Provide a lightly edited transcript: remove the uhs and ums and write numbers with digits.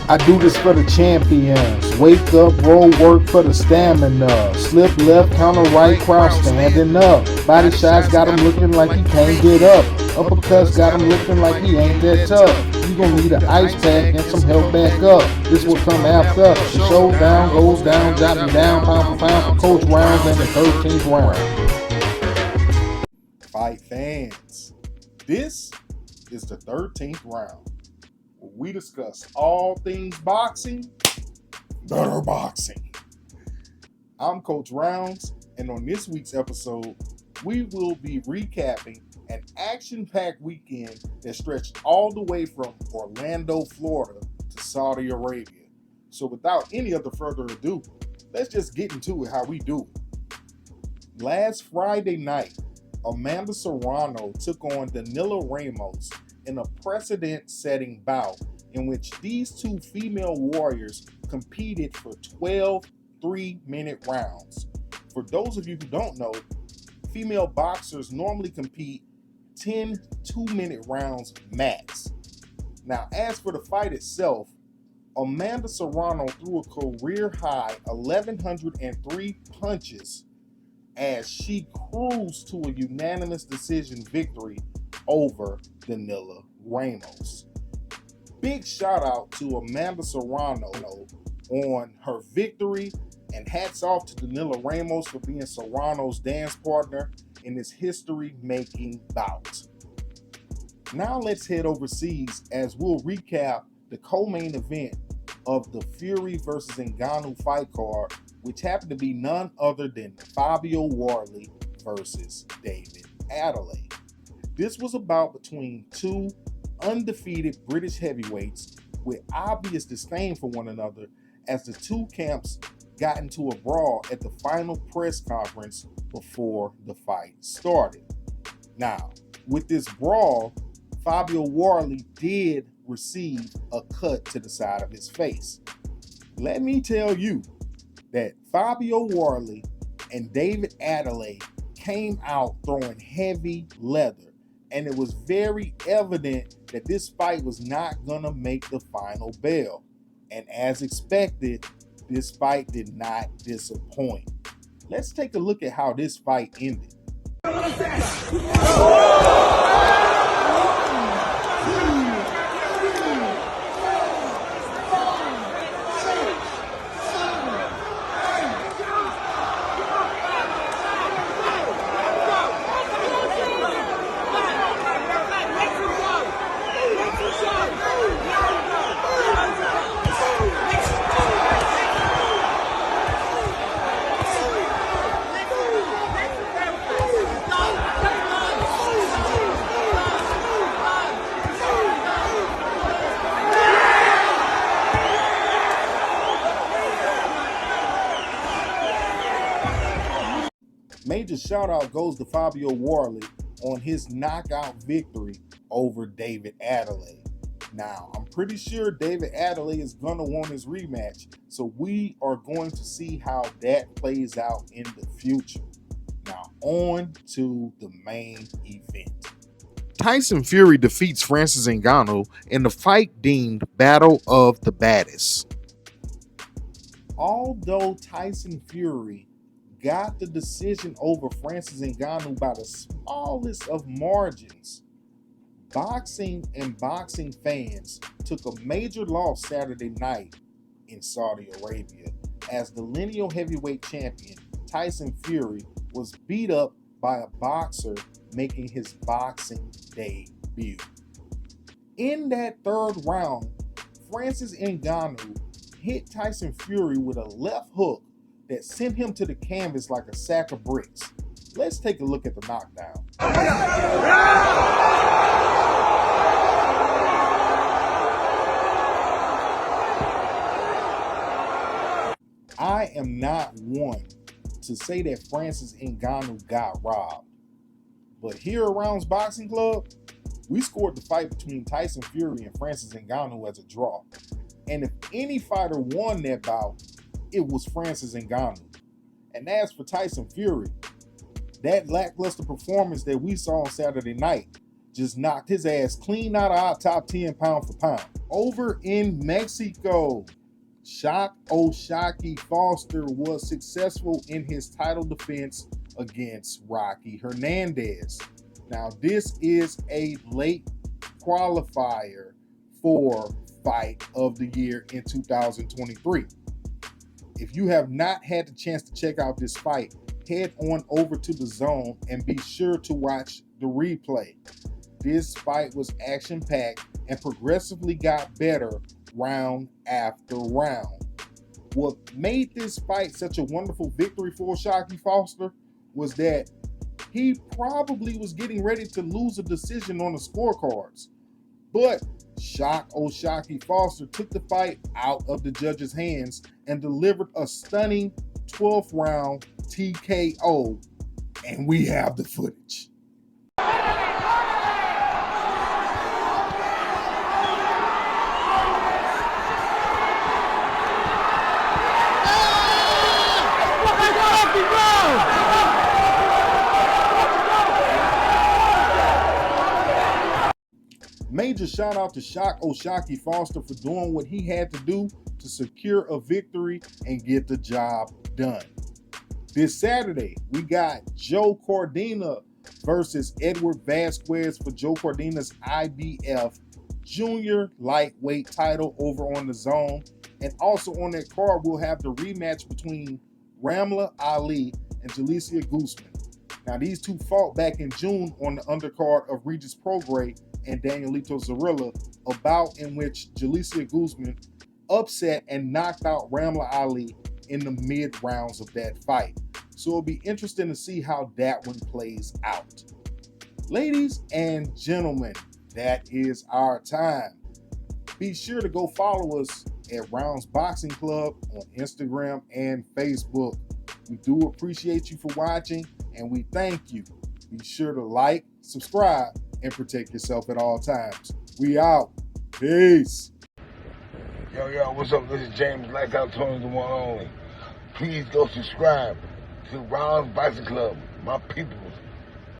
I do this for the champions. Wake up, roll work for the stamina. Slip left, counter right, crowd standing up. Body shots got him looking like he can't get up. Uppercuts got him looking like he ain't that tough. You gon' need an ice pack and some help back up. This will come after. The showdown goes down, jotting down, pound for pound. Coach rounds in the 13th round. Fight fans, this is the 13th round, where we discuss all things boxing, better boxing. I'm Coach Rounds, and on this week's episode, we will be recapping an action-packed weekend that stretched all the way from Orlando, Florida to Saudi Arabia. So without any other further ado, let's just get into it how we do it. Last Friday night, Amanda Serrano took on Danila Ramos in a precedent-setting bout in which these two female warriors competed for 12 3-minute rounds. For those of you who don't know, female boxers normally compete 10 2-minute rounds max. Now, as for the fight itself, Amanda Serrano threw a career-high 1,103 punches as she cruised to a unanimous decision victory over Danila Ramos. Big shout out to Amanda Serrano on her victory, and hats off to Danila Ramos for being Serrano's dance partner in this history-making bout. Now let's head overseas as we'll recap the co-main event of the Fury versus Ngannou fight card, which happened to be none other than Fabio Warley versus David Adelaide. This was a bout between two undefeated British heavyweights with obvious disdain for one another as the two camps got into a brawl at the final press conference before the fight started. Now, with this brawl, Fabio Warley did receive a cut to the side of his face. Let me tell you that Fabio Warley and David Adelaide came out throwing heavy leather, and it was very evident that this fight was not gonna make the final bell. And as expected, this fight did not disappoint. Let's take a look at how this fight ended. Major shout out goes to Fabio Warley on his knockout victory over David Adelaide. Now, I'm pretty sure David Adelaide is going to want his rematch, so we are going to see how that plays out in the future. Now, on to the main event. Tyson Fury defeats Francis Ngannou in the fight deemed Battle of the Baddest. Although Tyson Fury got the decision over Francis Ngannou by the smallest of margins, boxing and boxing fans took a major loss Saturday night in Saudi Arabia as the lineal heavyweight champion Tyson Fury was beat up by a boxer making his boxing debut. In that third round, Francis Ngannou hit Tyson Fury with a left hook that sent him to the canvas like a sack of bricks. Let's take a look at the knockdown. I am not one to say that Francis Ngannou got robbed, but here at Rounds Boxing Club, we scored the fight between Tyson Fury and Francis Ngannou as a draw. And if any fighter won that bout, it was Francis Ngannou. And as for Tyson Fury, that lackluster performance that we saw on Saturday night just knocked his ass clean out of our top 10 pound for pound. Over in Mexico, Shock O'Shaquie Foster was successful in his title defense against Rocky Hernandez. Now, this is a late qualifier for Fight of the Year in 2023. If you have not had the chance to check out this fight, head on over to the Zone and be sure to watch the replay. This fight was action-packed and progressively got better round after round. What made this fight such a wonderful victory for O'Shaquie Foster was that he probably was getting ready to lose a decision on the scorecards. But Shock O'Shaquie Foster took the fight out of the judges' hands and delivered a stunning 12th round TKO, and we have the footage. Major shout out to Shock O'Shaquie Foster for doing what he had to do to secure a victory and get the job done. This Saturday, we got Joe Cordina versus Edward Vasquez for Joe Cordina's IBF Junior Lightweight title over on the Zone. And also on that card, we'll have the rematch between Ramla Ali and Jalicia Guzman. Now, these two fought back in June on the undercard of Regis Prograis and Danielito Zarilla, a bout in which Jalicia Guzman upset and knocked out Ramla Ali in the mid rounds of that fight. So it'll be interesting to see how that one plays out. Ladies and gentlemen, that is our time. Be sure to go follow us at Rounds Boxing Club on Instagram and Facebook. We do appreciate you for watching, and we thank you. Be sure to like, subscribe, and protect yourself at all times. We out. Peace. Yo, what's up? This is James Blackout Tony, the one only. Please go subscribe to Rounds Boxing Club, my peoples.